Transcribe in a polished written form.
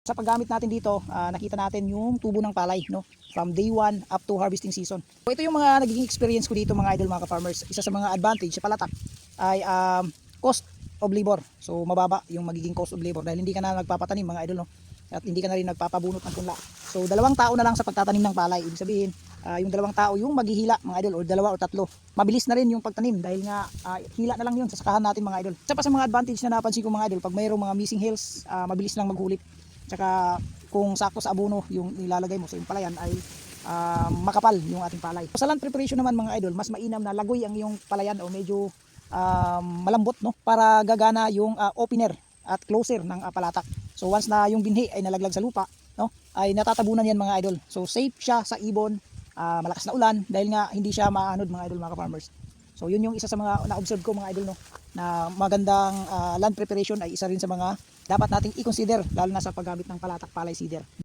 Sa paggamit natin dito, nakita natin yung tubo ng palay, no? From day 1 up to harvesting season. So ito yung mga naging experience ko dito mga idol, mga ka-farmers. Isa sa mga advantage sa palatak ay cost of labor. So mababa yung magiging cost of labor dahil hindi ka na nagpapatanim mga idol, no? At hindi ka na rin nagpapabunot ng punla. So 2 tao na lang sa pagtatanim ng palay. Ibig sabihin, yung 2 tao yung maghihila mga idol, o 2 o 3. Mabilis na rin yung pagtanim dahil nga hila na lang yun sa sakahan natin mga idol. Isa pa sa mga advantage na napansin ko mga idol, pag mayroong mga missing hills, mabilis lang maghulit. Tsaka kung sakto sa abono yung ilalagay mo sa yung palayan ay makapal yung ating palay. Sa land preparation naman mga idol, mas mainam na lagoy ang iyong palayan o medyo malambot, no, para gagana yung opener at closer ng palatak. So once na yung binhi ay nalaglag sa lupa, no, ay natatabunan yan mga idol. So safe siya sa ibon, malakas na ulan dahil nga hindi siya maanod mga idol, mga farmers. So yun yung isa sa mga na-observe ko mga idol, no, na magandang land preparation ay isa rin sa mga dapat nating i-consider lalo na sa paggamit ng palatak palay seeder.